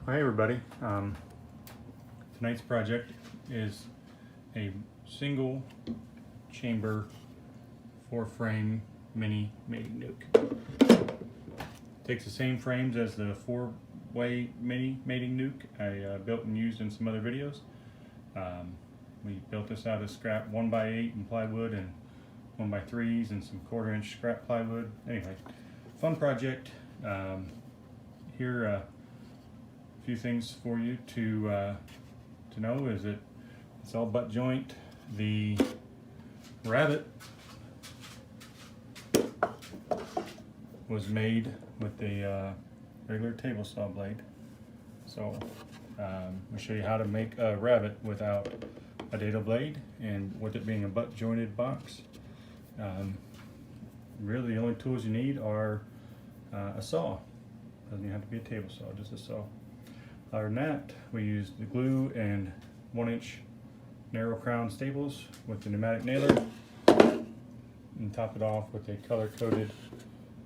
Well, hey everybody, tonight's project is a single chamber 4-frame mini mating nuke. Takes the same frames as the 4-way mini mating nuke I built and used in some other videos. We built this out of scrap 1x8 and plywood and 1x3s and some 1/4-inch scrap plywood. Anyway, fun project. Here a few things for you to know is that it's all butt joint. The rabbit was made with the regular table saw blade. So I'll show you how to make a rabbit without a dado blade and with it being a butt jointed box. Really the only tools you need are a saw. Doesn't even have to be a table saw, just a saw. Other than that, we used the glue and 1-inch narrow crown staples with the pneumatic nailer and top it off with a color-coded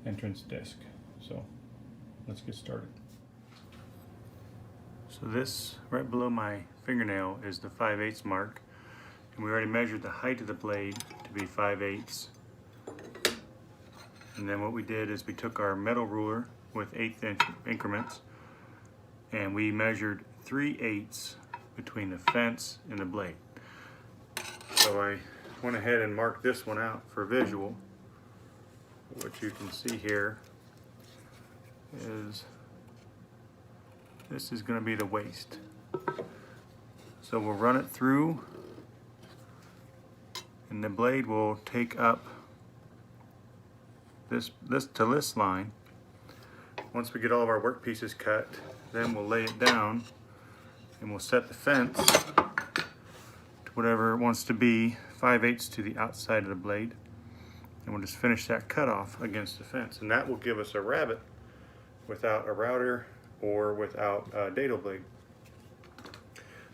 entrance disc. So let's get started. So this right below my fingernail is the 5/8 mark, and we already measured the height of the blade to be 5/8. And then what we did is we took our metal ruler with 1/8 increments and we measured 3/8 between the fence and the blade. So I went ahead and marked this one out for visual. What you can see here is this is going to be the waist. So we'll run it through and the blade will take up this to this line. Once we get all of our work pieces cut, then we'll lay it down and we'll set the fence to whatever it wants to be, 5/8 to the outside of the blade, and we'll just finish that cut off against the fence, and that will give us a rabbit without a router or without a dado blade.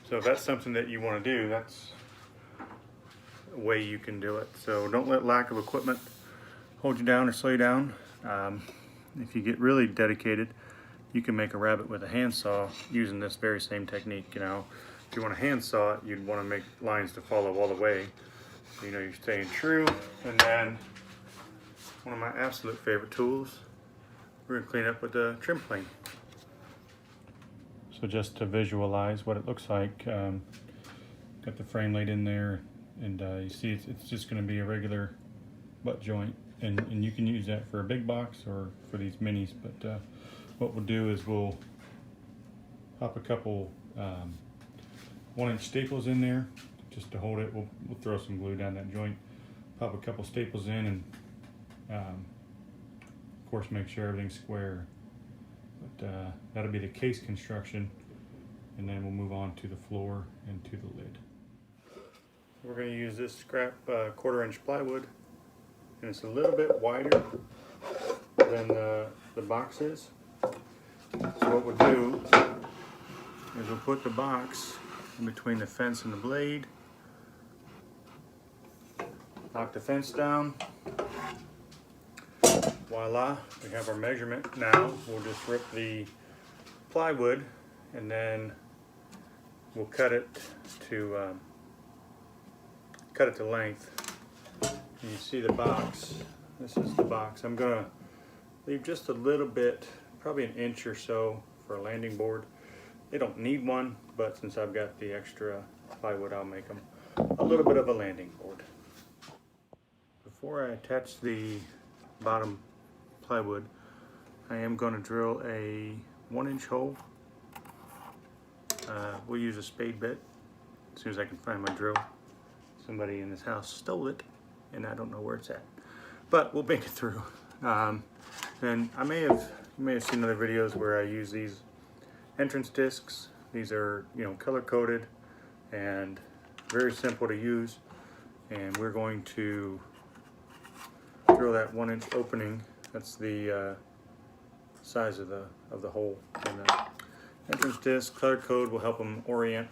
So if that's something that you want to do, that's a way you can do it. So don't let lack of equipment hold you down or slow you down. If you get really dedicated, you can make a rabbit with a handsaw using this very same technique. You know, if you want to handsaw it, you'd want to make lines to follow all the way. So, you know, you're staying true. And then one of my absolute favorite tools, we're going to clean up with the trim plane. So just to visualize what it looks like, got the frame laid in there, and you see it's just going to be a regular butt joint. And you can use that for a big box or for these minis, but what we'll do is we'll pop a couple 1-inch staples in there just to hold it. We'll throw some glue down that joint, pop a couple staples in, and of course make sure everything's square. But that'll be the case construction, and then we'll move on to the floor and to the lid. We're going to use this scrap 1/4-inch plywood, and it's a little bit wider than the box is. So what we'll do is we'll put the box in between the fence and the blade, knock the fence down. Voila, we have our measurement. Now we'll just rip the plywood and then we'll cut it to length. And you see the box. This is the box. I'm gonna leave just a little bit, probably 1 inch or so, for a landing board. They don't need one, but since I've got the extra plywood, I'll make them a little bit of a landing board. Before I attach the bottom plywood, I am going to drill a 1-inch hole. We'll use a spade bit as soon as I can find my drill. Somebody in this house stole it, and I don't know where it's at, but we'll make it through. And you may have seen other videos where I use these entrance discs. These are, you know, color coded and very simple to use, and we're going to drill that 1-inch opening. That's the size of the hole. And the entrance disc color code will help them orient,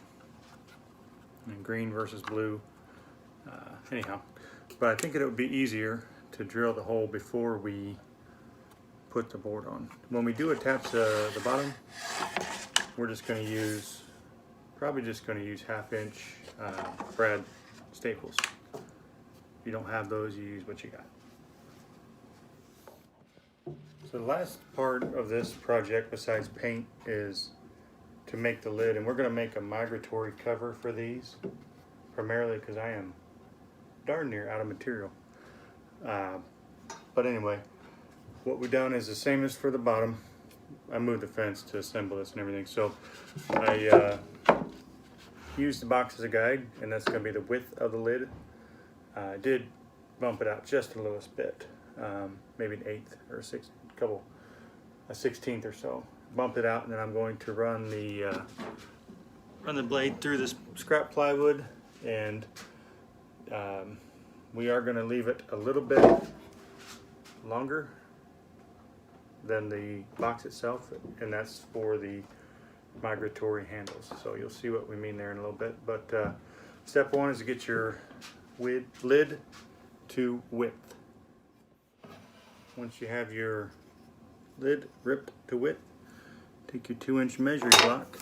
and green versus blue. Anyhow, but I think it would be easier to drill the hole before we put the board on. When we do attach the bottom, we're just going to use, probably just going to use 1/2 inch brad staples. If you don't have those, you use what you got. So the last part of this project besides paint is to make the lid, and we're going to make a migratory cover for these, primarily because I am darn near out of material. But anyway, what we've done is the same as for the bottom. I moved the fence to assemble this and everything, so I used the box as a guide, and that's going to be the width of the lid. I did bump it out just a little bit, maybe an 1/8 or a 16th or so. Bump it out, and then I'm going to run the blade through this scrap plywood, and we are going to leave it a little bit longer than the box itself, and that's for the migratory handles. So you'll see what we mean there in a little bit. But step one is to get your lid to width. Once you have your lid ripped to width, take your 2-inch measuring block,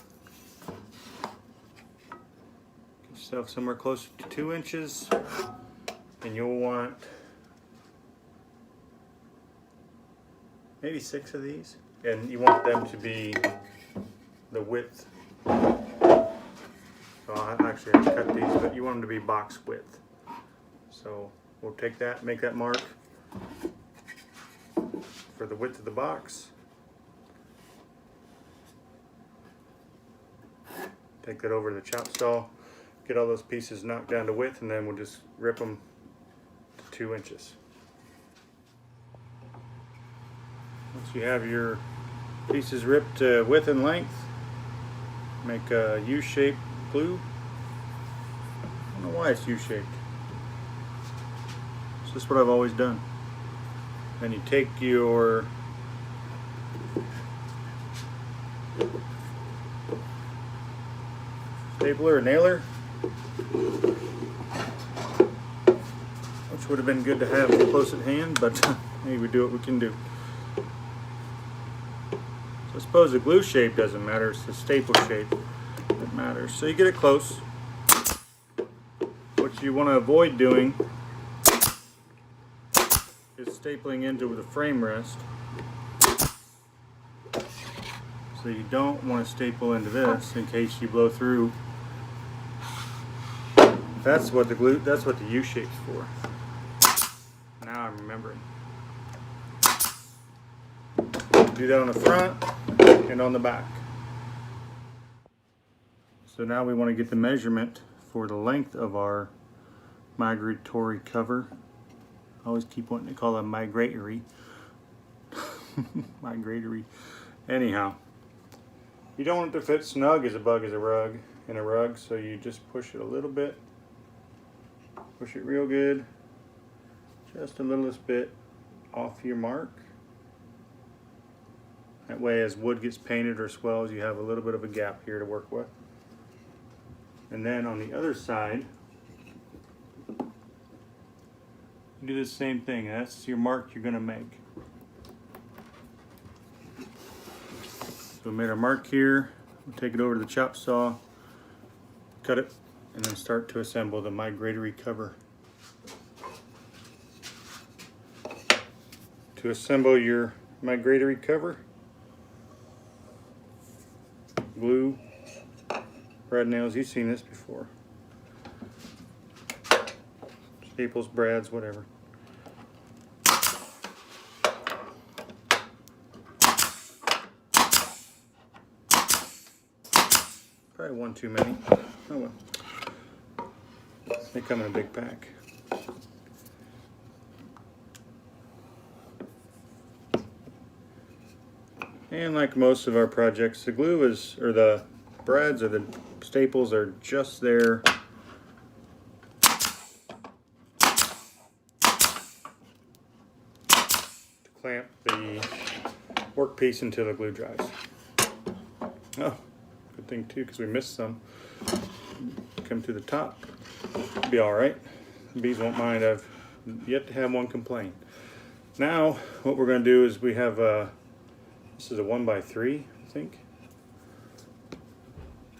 get yourself somewhere closer to 2 inches, and you'll want maybe 6 of these, and you want them to be the width. So I'll actually have to cut these, but you want them to be box width. So we'll take that, make that mark for the width of the box. Take that over to the chop saw, get all those pieces knocked down to width, and then we'll just rip them to 2 inches. Once you have your pieces ripped to width and length, make a U-shaped glue. I don't know why it's U-shaped. It's just what I've always done. Then you take your stapler or nailer, which would have been good to have close at hand, but hey, we do what we can do. So I suppose the glue shape doesn't matter, it's the staple shape that matters. So you get it close. What you want to avoid doing is stapling into the frame rest. So you don't want to staple into this in case you blow through. That's what the U-shape's for. Now I'm remembering. Do that on the front and on the back. So now we want to get the measurement for the length of our migratory cover. I always keep wanting to call it migratory. Migratory. Anyhow, you don't want it to fit snug as a bug as a rug in a rug, so you just push it a little bit. Push it real good. Just a little bit off your mark. That way, as wood gets painted or swells, you have a little bit of a gap here to work with. And then on the other side, you do the same thing. That's your mark you're going to make. So we made our mark here. We'll take it over to the chop saw, cut it, and then start to assemble the migratory cover. To assemble your migratory cover, glue, brad nails, you've seen this before. Staples, brads, whatever. Probably one too many. Oh well. They come in a big pack. And like most of our projects, the glue is, or the brads or the staples are just there to clamp the workpiece until the glue dries. Oh, good thing too, because we missed some. Come to the top. Be all right. The bees won't mind. I've yet to have one complain. Now, what we're going to do is we have this is a 1x3, I think.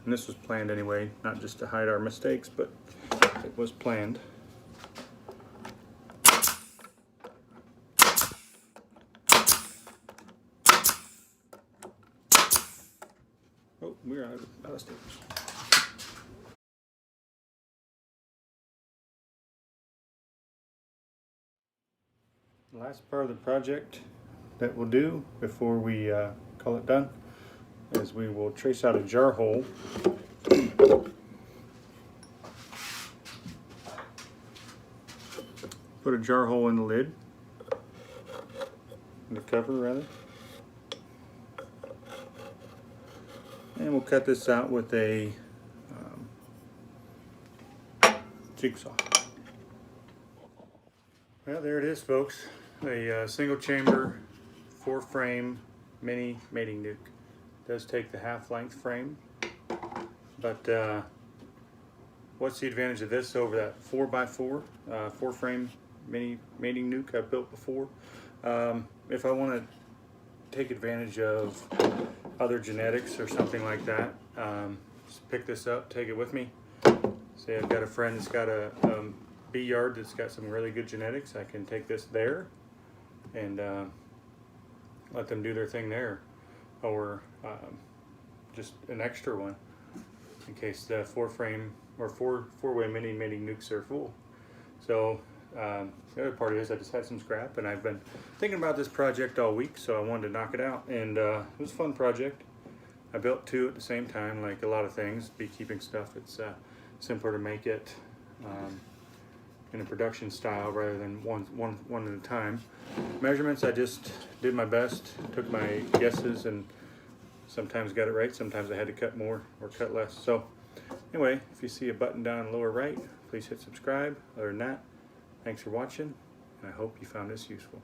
And this was planned anyway, not just to hide our mistakes, but it was planned. Oh, we're out of staples. The last part of the project that we'll do before we call it done is we will trace out a jar hole. Put a jar hole in the lid, in the cover rather. And we'll cut this out with a jigsaw. Well, there it is, folks. A single chamber, 4-frame mini mating nuke. It does take the half-length frame, but what's the advantage of this over that 4x4 4-frame mini mating nuke I've built before? If I want to take advantage of other genetics or something like that, just pick this up, take it with me. Say I've got a friend that's got a bee yard that's got some really good genetics. I can take this there and let them do their thing there, or just an extra one in case the 4-frame or four-way mini mating nukes are full. So the other part is I just had some scrap, and I've been thinking about this project all week, so I wanted to knock it out, and it was a fun project. I built 2 at the same time. Like a lot of things, beekeeping stuff, it's simpler to make it in a production style rather than one at a time. Measurements, I just did my best, took my guesses, and sometimes got it right, sometimes I had to cut more or cut less. So anyway, if you see a button down lower right, please hit subscribe. Other than that, thanks for watching, and I hope you found this useful.